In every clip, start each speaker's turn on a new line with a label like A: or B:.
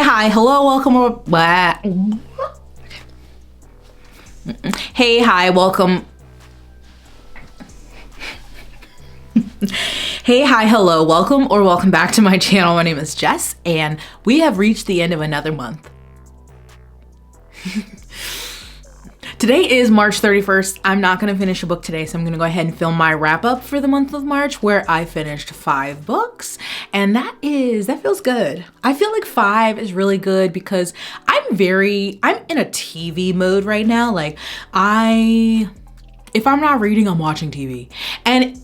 A: hi, hello, welcome. Hey, hi, welcome. Hey, hi, hello, welcome or welcome back to my channel. My name is Jess, and we have reached the end of another month. Today is March 31st. I'm not gonna finish a book today, so I'm gonna go ahead and film my wrap up for the month of March, where I finished 5 books, and that feels good. I feel like 5 is really good because I'm in a TV mode right now. Like if I'm not reading, I'm watching TV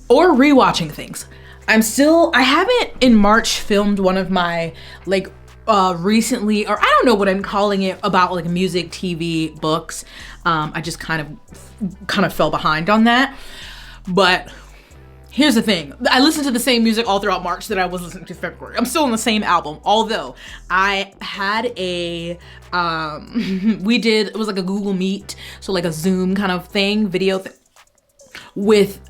A: or rewatching things. I haven't in March filmed one of my recently, or I don't know what I'm calling it, about like music, TV, books. I just kind of fell behind on that. But here's the thing. I listened to the same music all throughout March that I was listening to February. I'm still on the same album, although I had it was like a Google Meet, so like a Zoom kind of thing, video with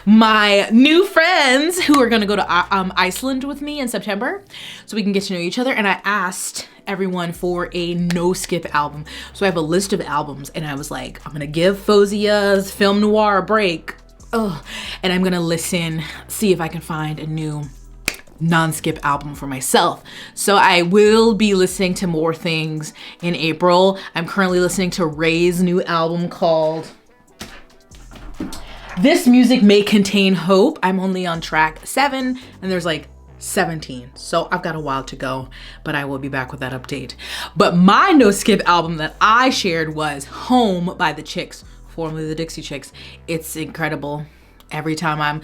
A: my new friends who are gonna go to Iceland with me in September, so we can get to know each other. And I asked everyone for a no skip album. So I have a list of albums, and I was like, I'm gonna give Fozia's Film Noir a break. And I'm gonna see if I can find a new non-skip album for myself. So I will be listening to more things in April. I'm currently listening to Ray's new album called This Music May Contain Hope. I'm only on track 7, and there's like 17, so I've got a while to go, but I will be back with that update. But my no skip album that I shared was Home by the Chicks, formerly the Dixie Chicks. It's incredible. Every time I'm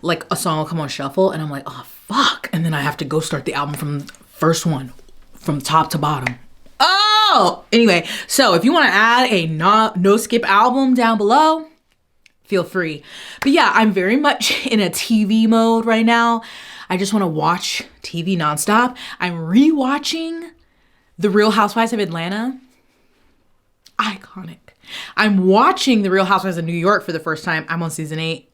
A: like, a song will come on shuffle and I'm like, oh fuck, and then I have to go start the album from the first one, from top to bottom. Anyway, so if you want to add a no skip album down below, feel free. But yeah, I'm very much in a TV mode right now. I just want to watch TV nonstop. I'm rewatching The Real Housewives of Atlanta. Iconic. I'm watching The Real Housewives of New York for the first time. I'm on season 8.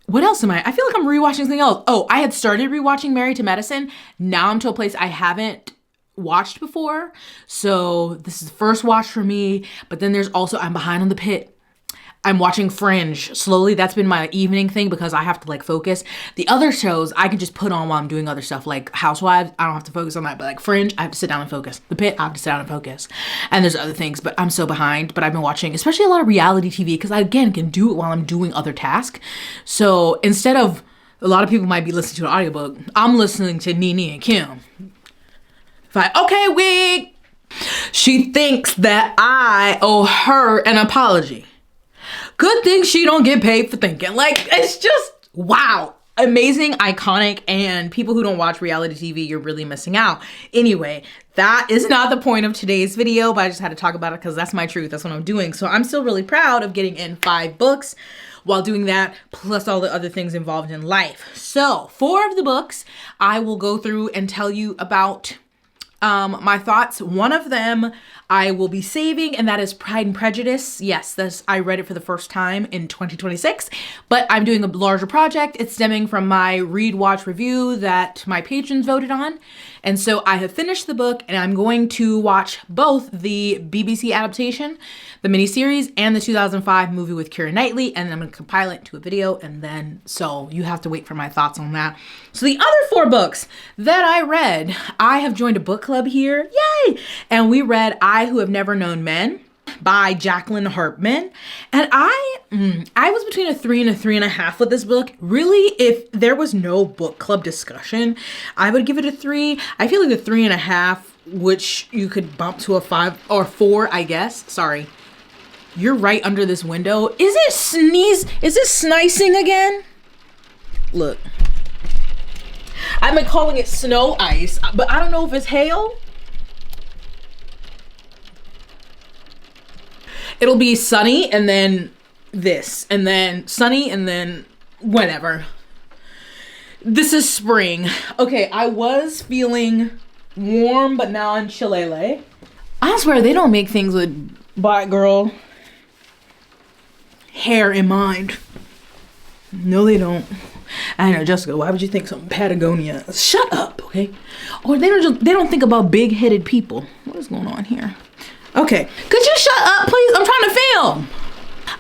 A: What else am I feel like I'm rewatching something else. I had started rewatching Married to Medicine. Now I'm to a place I haven't watched before. So this is the first watch for me. But then there's also, I'm behind on The Pitt. I'm watching Fringe slowly. That's been my evening thing because I have to like focus. The other shows I can just put on while I'm doing other stuff, like Housewives. I don't have to focus on that, but like Fringe, I have to sit down and focus. The Pitt, I have to sit down and focus. And there's other things, but I'm so behind. But I've been watching, especially a lot of reality TV, because I, again, can do it while I'm doing other tasks. So instead of, a lot of people might be listening to an audiobook, I'm listening to Nene and Kim. Okay, wig. She thinks that I owe her an apology. Good thing she don't get paid for thinking. Like, it's just, wow. Amazing, iconic, and people who don't watch reality TV, you're really missing out. Anyway, that is not the point of today's video, but I just had to talk about it because that's my truth. That's what I'm doing. So I'm still really proud of getting in 5 books while doing that, plus all the other things involved in life. So 4 of the books I will go through and tell you about my thoughts. One of them I will be saving, and that is Pride and Prejudice. Yes, I read it for the first time in 2026, but I'm doing a larger project. It's stemming from my read, watch, review that my patrons voted on. And so I have finished the book, and I'm going to watch both the BBC adaptation, the miniseries, and the 2005 movie with Keira Knightley, and then I'm going to compile it into a video, and then, so you have to wait for my thoughts on that. So the other 4 books that I read, I have joined a book club here, yay! And we read I Who Have Never Known Men by Jacqueline Hartman. And I was between a 3 and a 3.5 with this book. Really, if there was no book club discussion, I would give it a 3. I feel like a 3.5, which you could bump to a 5 or 4, I guess. Sorry. You're right under this window. Is it snicing again? Look. I've been calling it snow ice, but I don't know if it's hail. It'll be sunny and then this, and then sunny and then whatever. This is spring. Okay, I was feeling warm, but now I'm chilly. I swear they don't make things with black girl hair in mind. No, they don't. I know, Jessica, why would you think something Patagonia? Shut up, okay? Or they don't think about big-headed people. What is going on here? Okay, could you shut up, please? I'm trying to film.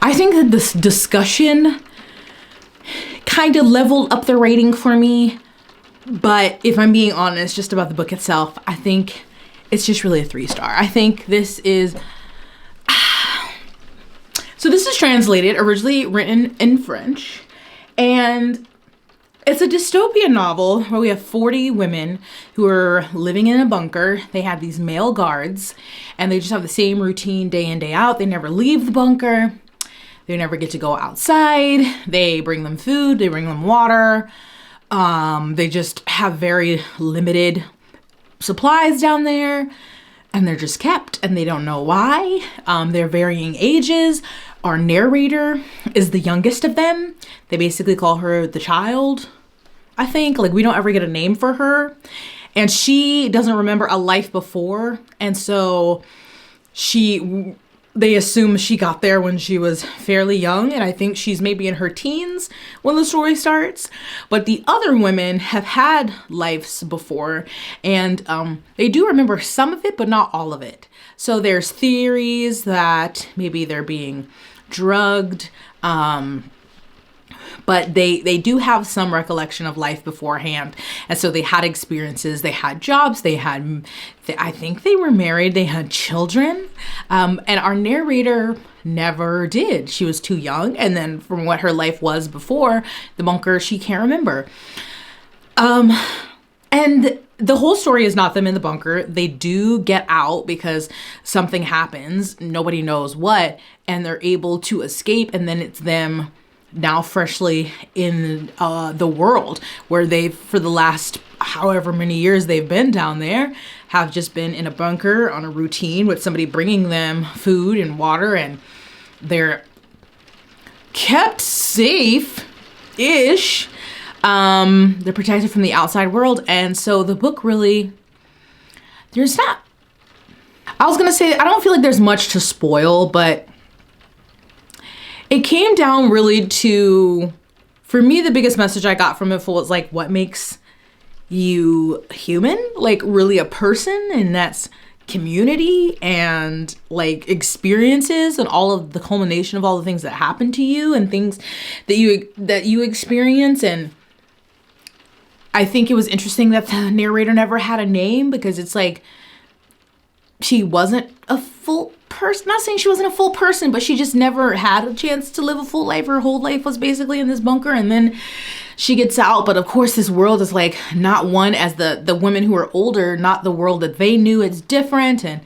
A: I think that this discussion kind of leveled up the rating for me. But if I'm being honest, just about the book itself, I think it's just really a 3-star. I think this is... So this is translated, originally written in French. And it's a dystopian novel where we have 40 women who are living in a bunker. They have these male guards, and they just have the same routine day in, day out. They never leave the bunker. They never get to go outside. They bring them food. They bring them water. They just have very limited supplies down there, and they're just kept, and they don't know why. They're varying ages. Our narrator is the youngest of them. They basically call her the child, I think. Like, we don't ever get a name for her, and she doesn't remember a life before, and so they assume she got there when she was fairly young, and I think she's maybe in her teens when the story starts. But the other women have had lives before, and they do remember some of it, but not all of it. So there's theories that maybe they're being drugged, but they do have some recollection of life beforehand. And so they had experiences, they had jobs, I think they were married, they had children. And our narrator never did. She was too young. And then from what her life was before the bunker, she can't remember. And the whole story is not them in the bunker. They do get out because something happens. Nobody knows what. And they're able to escape. And then it's them now freshly in the world where they've, for the last however many years they've been down there, have just been in a bunker on a routine with somebody bringing them food and water, and they're kept safe-ish. They're protected from the outside world. And so the book really, there's not, I was gonna say, I don't feel like there's much to spoil, but it came down really to, for me, the biggest message I got from it was like, what makes you human? Like, really a person, and that's community and like experiences and all of the culmination of all the things that happen to you and things that you experience. And I think it was interesting that the narrator never had a name, because it's like, she wasn't a full person. Not saying she wasn't a full person, but she just never had a chance to live a full life. Her whole life was basically in this bunker, and then she gets out. But of course, this world is like not one as the women who are older, not the world that they knew. It's different. And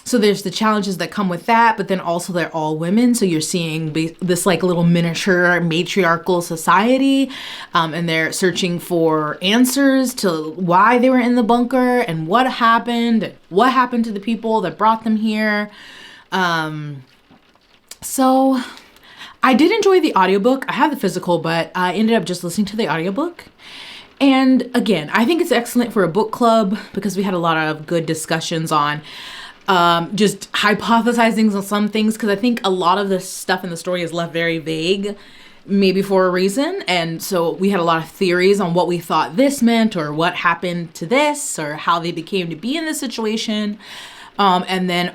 A: so there's the challenges that come with that, but then also they're all women. So you're seeing this like little miniature matriarchal society, and they're searching for answers to why they were in the bunker and what happened to the people that brought them here. So I did enjoy the audiobook. I have the physical, but I ended up just listening to the audiobook. And again, I think it's excellent for a book club because we had a lot of good discussions on just hypothesizing on some things, because I think a lot of this stuff in the story is left very vague, maybe for a reason. And so we had a lot of theories on what we thought this meant, or what happened to this, or how they became to be in this situation. And then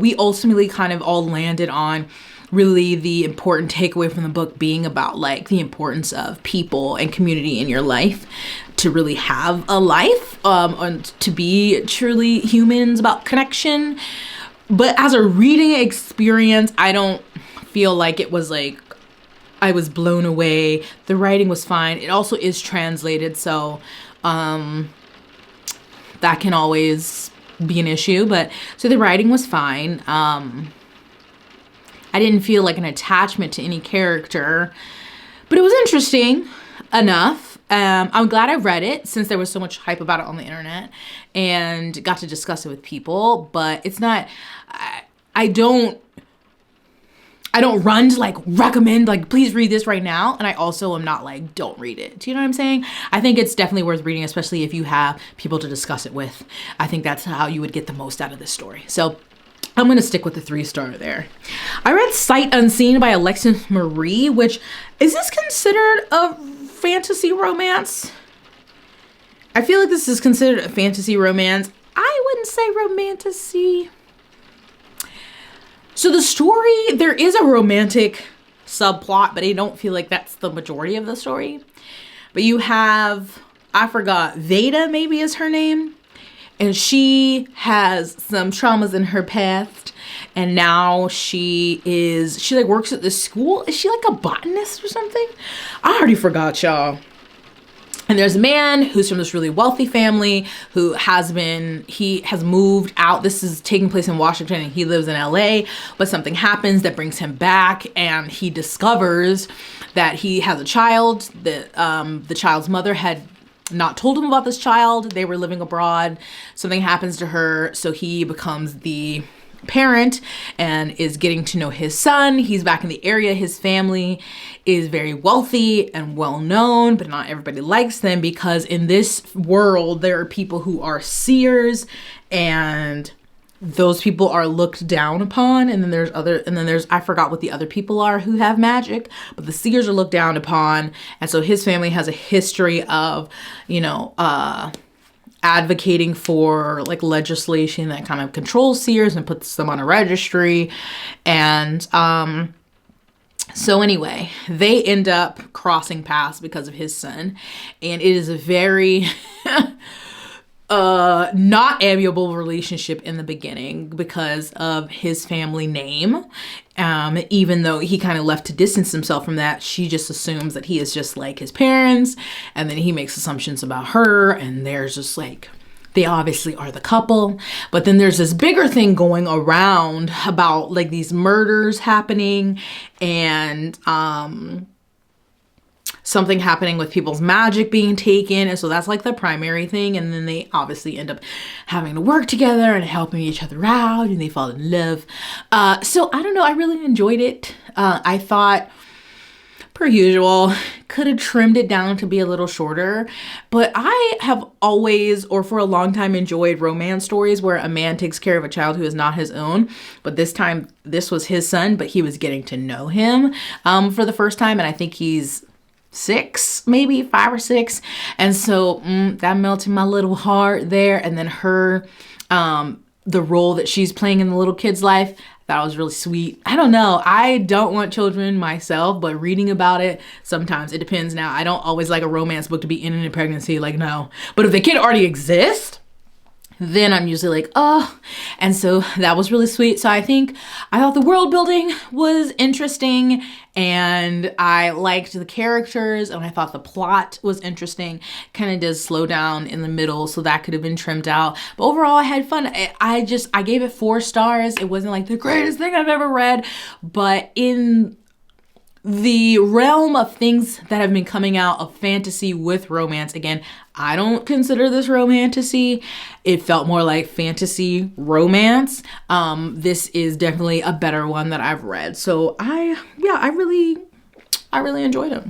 A: we ultimately kind of all landed on really the important takeaway from the book being about like the importance of people and community in your life to really have a life, and to be truly humans, about connection. But as a reading experience, I don't feel like it was like I was blown away. The writing was fine. It also is translated, so that can always be an issue. But so the writing was fine. I didn't feel like an attachment to any character, but it was interesting enough. I'm glad I read it, since there was so much hype about it on the internet, and got to discuss it with people. But it's not, I don't run to like recommend, like, please read this right now. And I also am not like, don't read it. Do you know what I'm saying? I think it's definitely worth reading, especially if you have people to discuss it with. I think that's how you would get the most out of this story. So I'm going to stick with the 3-star there. I read Sight Unseen by Alexis Marie, which, is this considered a fantasy romance. I feel like this is considered a fantasy romance. I wouldn't say romantasy. So the story, there is a romantic subplot, but I don't feel like that's the majority of the story. But you have, I forgot, Veda maybe is her name. And she has some traumas in her past. And now she like works at this school. Is she like a botanist or something? I already forgot, y'all. And there's a man who's from this really wealthy family he has moved out. This is taking place in Washington and he lives in LA, but something happens that brings him back and he discovers that he has a child. The child's mother had not told him about this child. They were living abroad. Something happens to her, so he becomes the parent and is getting to know his son. He's back in the area. His family is very wealthy and well known, but not everybody likes them because in this world there are people who are seers and those people are looked down upon. And then there's I forgot what the other people are who have magic, but the seers are looked down upon. And so his family has a history of, advocating for like legislation that kind of controls seers and puts them on a registry. And so anyway, they end up crossing paths because of his son. And it is a very not amiable relationship in the beginning because of his family name. Even though he kind of left to distance himself from that, she just assumes that he is just like his parents. And then he makes assumptions about her. And there's just like, they obviously are the couple. But then there's this bigger thing going around about like these murders happening and, something happening with people's magic being taken. And so that's like the primary thing. And then they obviously end up having to work together and helping each other out and they fall in love. So I don't know. I really enjoyed it. I thought, per usual, could have trimmed it down to be a little shorter. But I have always, or for a long time, enjoyed romance stories where a man takes care of a child who is not his own. But this time, this was his son, but he was getting to know him for the first time. And I think he's 6, maybe 5 or 6. And so that melted my little heart there. And then her, the role that she's playing in the little kid's life, that was really sweet. I don't know. I don't want children myself, but reading about it, sometimes it depends. Now, I don't always like a romance book to be in a pregnancy, like no. But if the kid already exists, then I'm usually like, oh. And so that was really sweet. So I thought the world building was interesting and I liked the characters and I thought the plot was interesting. Kind of does slow down in the middle, so that could have been trimmed out. But overall, I had fun. I gave it 4 stars. It wasn't like the greatest thing I've ever read, but in the realm of things that have been coming out of fantasy with romance, again, I don't consider this romantasy. It felt more like fantasy romance. This is definitely a better one that I've read. So I really enjoyed it.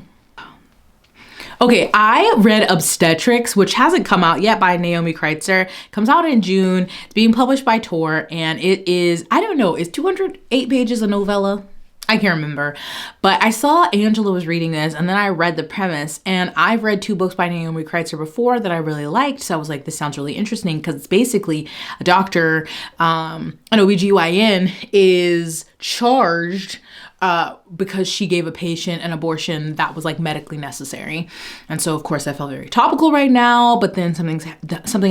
A: Okay, I read Obstetrix, which hasn't come out yet, by Naomi Kreitzer. Comes out in June. It's being published by Tor, and it is, I don't know, is 208 pages a novella? I can't remember, but I saw Angela was reading this and then I read the premise, and I've read 2 books by Naomi Kreitzer before that I really liked. So I was like, this sounds really interesting because it's basically a doctor, an OBGYN is charged because she gave a patient an abortion that was like medically necessary. And so of course I felt very topical right now, but then something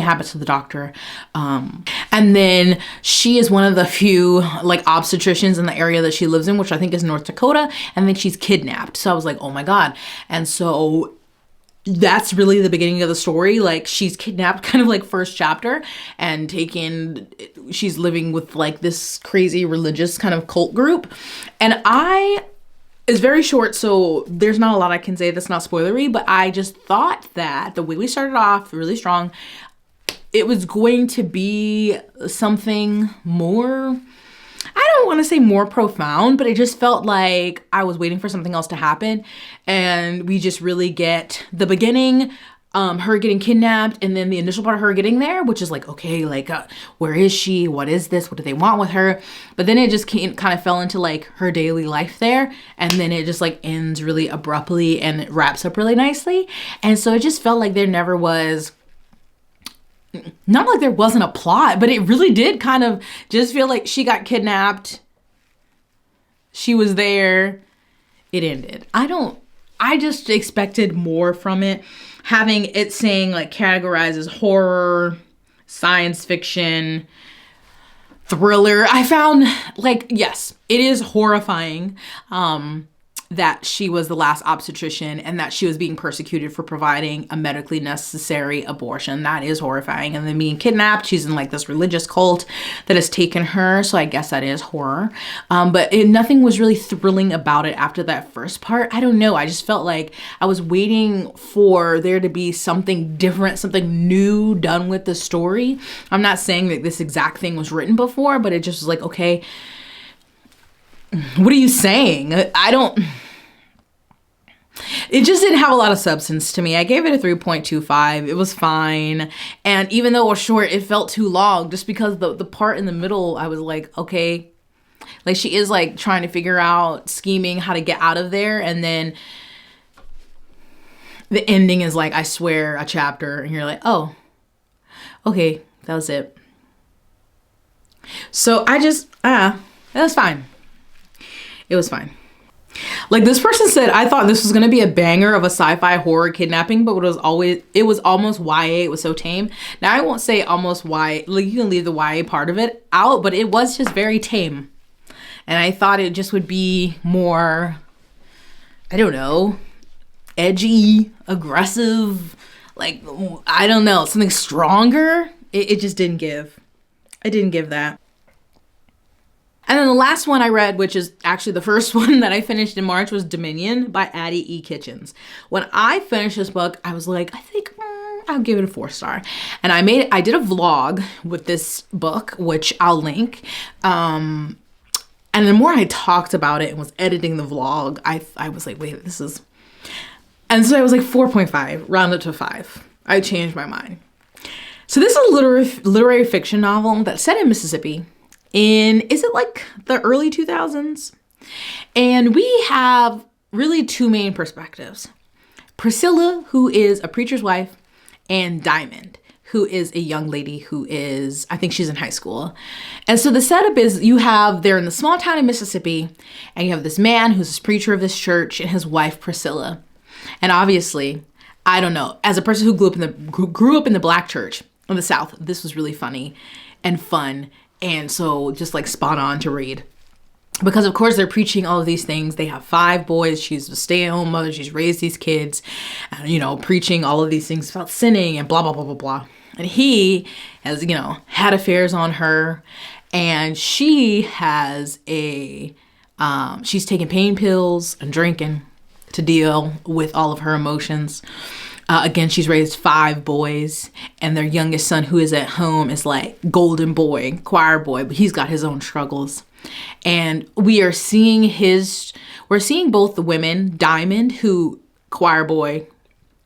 A: happens to the doctor. And then she is one of the few like obstetricians in the area that she lives in, which I think is North Dakota. And then she's kidnapped. So I was like, oh my God. And so that's really the beginning of the story. Like she's kidnapped, kind of like first chapter, and she's living with like this crazy religious kind of cult group. And it's very short, so there's not a lot I can say that's not spoilery, but I just thought that the way we started off really strong, it was going to be something more, I don't want to say more profound, but it just felt like I was waiting for something else to happen. And we just really get the beginning her getting kidnapped, and then the initial part of her getting there, which is like, okay, like, where is she? What is this? What do they want with her? But then it just kind of fell into like her daily life there. And then it just like ends really abruptly and it wraps up really nicely. And so it just felt like there never was, not like there wasn't a plot, but it really did kind of just feel like she got kidnapped. She was there. It ended. I just expected more from it. Having it saying like categorizes horror, science fiction, thriller. I found like, yes, it is horrifying. That she was the last obstetrician and that she was being persecuted for providing a medically necessary abortion. That is horrifying. And then being kidnapped, she's in like this religious cult that has taken her. So I guess that is horror. But nothing was really thrilling about it after that first part. I don't know. I just felt like I was waiting for there to be something different, something new done with the story. I'm not saying that this exact thing was written before, but it just was like, okay, what are you saying? It just didn't have a lot of substance to me. I gave it a 3.25. It was fine. And even though it was short, it felt too long just because the part in the middle, I was like, okay, like she is like trying to figure out, scheming how to get out of there. And then the ending is like, I swear, a chapter. And you're like, oh, okay, that was it. So I just, that was fine. It was fine. Like this person said, I thought this was going to be a banger of a sci-fi horror kidnapping, but it was almost YA. It was so tame. Now I won't say almost YA, like you can leave the YA part of it out, but it was just very tame. And I thought it just would be more, I don't know, edgy, aggressive, like, I don't know, something stronger. It just didn't give. I didn't give that. And then the last one I read, which is actually the first one that I finished in March, was Dominion by Addie E. Kitchens. When I finished this book, I was like, I think I'll give it a 4-star. And I did a vlog with this book, which I'll link. And the more I talked about it and was editing the vlog, I was like, wait, this is... And so I was like 4.5, round it to 5. I changed my mind. So this is a literary fiction novel that's set in Mississippi. Is it like the early 2000s? And we have really two main perspectives. Priscilla, who is a preacher's wife, and Diamond, who is a young lady who is, I think she's in high school. And so the setup is they're in the small town in Mississippi, and you have this man who's a preacher of this church and his wife, Priscilla. And obviously, I don't know, as a person who grew up in the Black church in the South, this was really funny and fun. And so just like spot on to read. Because of course they're preaching all of these things. They have 5 boys. She's a stay-at-home mother. She's raised these kids, and, preaching all of these things about sinning and blah, blah, blah, blah, blah. And he has, had affairs on her. And she has she's taking pain pills and drinking to deal with all of her emotions. Again, she's raised 5 boys, and their youngest son, who is at home, is like golden boy, choir boy, but he's got his own struggles. And we're seeing both the women, Diamond, who choir boy,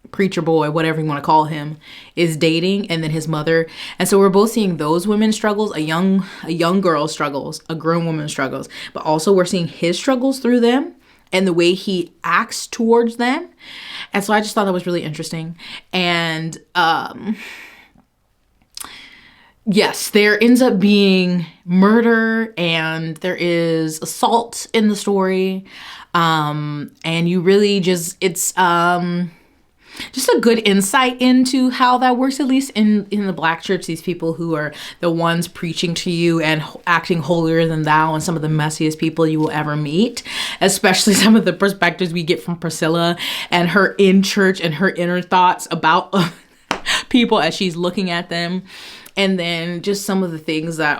A: preacher boy, whatever you want to call him, is dating, and then his mother. And so we're both seeing those women's struggles, a young girl struggles, a grown woman struggles, but also we're seeing his struggles through them and the way he acts towards them. And so I just thought that was really interesting. And yes, there ends up being murder and there is assault in the story. And you really it's just a good insight into how that works, at least in the Black church, these people who are the ones preaching to you and acting holier than thou, and some of the messiest people you will ever meet, especially some of the perspectives we get from Priscilla and her in church and her inner thoughts about people as she's looking at them. And then just some of the things that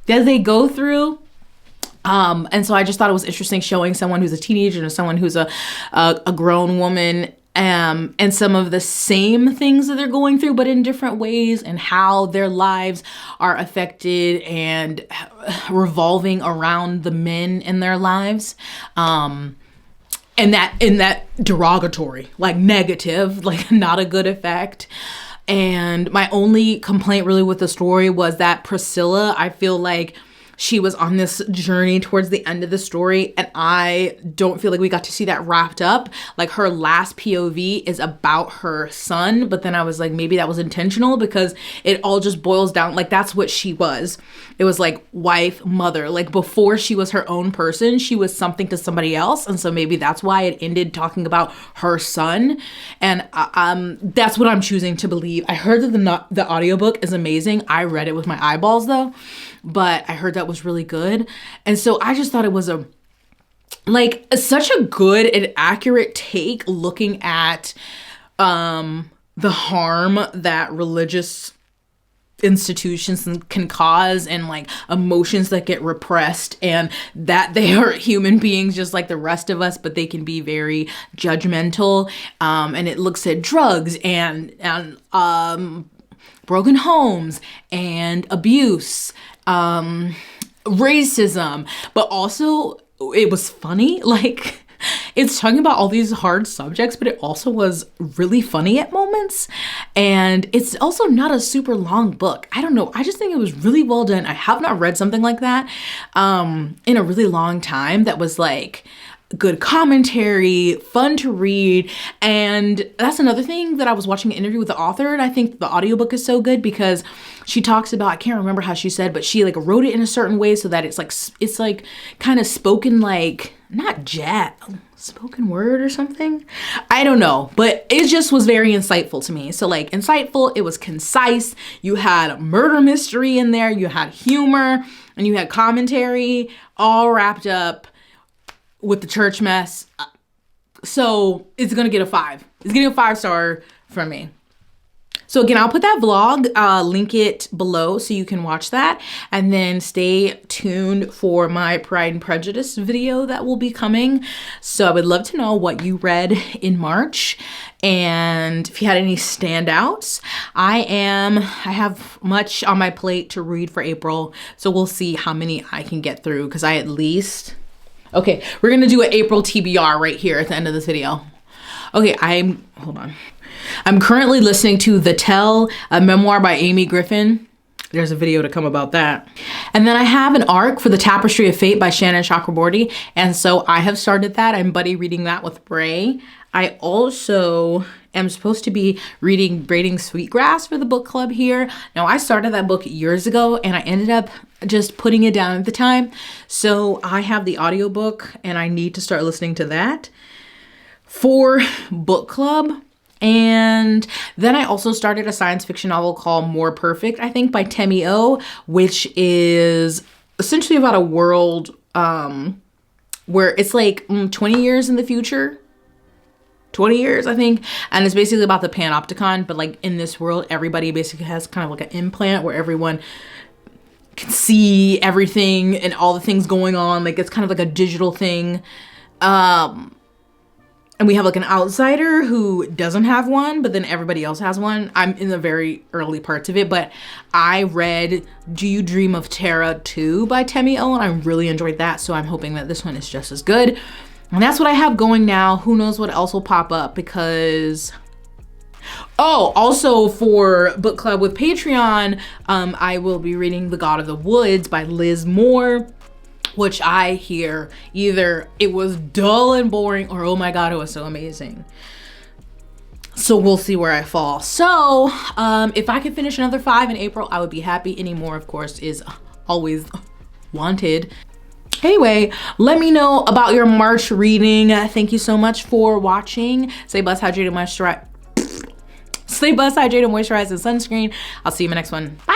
A: they go through. And so I just thought it was interesting showing someone who's a teenager and someone who's a grown woman, and some of the same things that they're going through, but in different ways, and how their lives are affected and revolving around the men in their lives. in that derogatory, like negative, like not a good effect. And my only complaint really with the story was that Priscilla, I feel like she was on this journey towards the end of the story, and I don't feel like we got to see that wrapped up. Like her last POV is about her son, but then I was like, maybe that was intentional because it all just boils down, like that's what she was. It was like wife, mother. Like before she was her own person, she was something to somebody else, and so maybe that's why it ended talking about her son. And that's what I'm choosing to believe. I heard that the audiobook is amazing. I read it with my eyeballs though, but I heard that was really good. And so I just thought it was such a good and accurate take looking at the harm that religious institutions can cause, and like emotions that get repressed, and that they are human beings just like the rest of us, but they can be very judgmental. And it looks at drugs and broken homes and abuse, racism, but also it was funny. Like it's talking about all these hard subjects, but it also was really funny at moments. And it's also not a super long book. I don't know. I just think it was really well done. I have not read something like that in a really long time that was like good commentary, fun to read. And that's another thing that I was watching an interview with the author, and I think the audiobook is so good because she talks about, I can't remember how she said, but she like wrote it in a certain way so that it's like kind of spoken, like not spoken word or something. I don't know, but it just was very insightful to me. So like insightful, it was concise. You had murder mystery in there, you had humor, and you had commentary all wrapped up with the church mess. So it's gonna get a 5. It's getting a 5-star from me. So again, I'll put that vlog, link it below so you can watch that. And then stay tuned for my Pride and Prejudice video that will be coming. So I would love to know what you read in March and if you had any standouts. I have much on my plate to read for April. So we'll see how many I can get through, because okay, we're gonna do an April TBR right here at the end of this video. Okay, hold on. I'm currently listening to The Tell, a memoir by Amy Griffin. There's a video to come about that. And then I have an arc for The Tapestry of Fate by Shannon Chakraborty. And so I have started that. I'm buddy reading that with Bray. I also am supposed to be reading Braiding Sweetgrass for the book club here. Now, I started that book years ago and I ended up just putting it down at the time. So I have the audiobook and I need to start listening to that for book club. And then I also started a science fiction novel called More Perfect, I think, by Temi O, which is essentially about a world where it's like 20 years in the future. 20 years, I think. And it's basically about the panopticon, but like in this world, everybody basically has kind of like an implant where everyone can see everything and all the things going on. Like it's kind of like a digital thing. And we have like an outsider who doesn't have one, but then everybody else has one. I'm in the very early parts of it, but I read Do You Dream of Terra 2 by Temi O, and I really enjoyed that. So I'm hoping that this one is just as good. And that's what I have going now. Who knows what else will pop up, because also for book club with Patreon, I will be reading The God of the Woods by Liz Moore, which I hear either it was dull and boring or oh my god, it was so amazing. So we'll see where I fall. So if I could finish another 5 in April, I would be happy. Any more, of course, is always wanted. Anyway, let me know about your March reading. Thank you so much for watching. Stay blessed, hydrated, moisturize. Stay blessed, hydrated, moisturize, and sunscreen. I'll see you in my next one. Bye.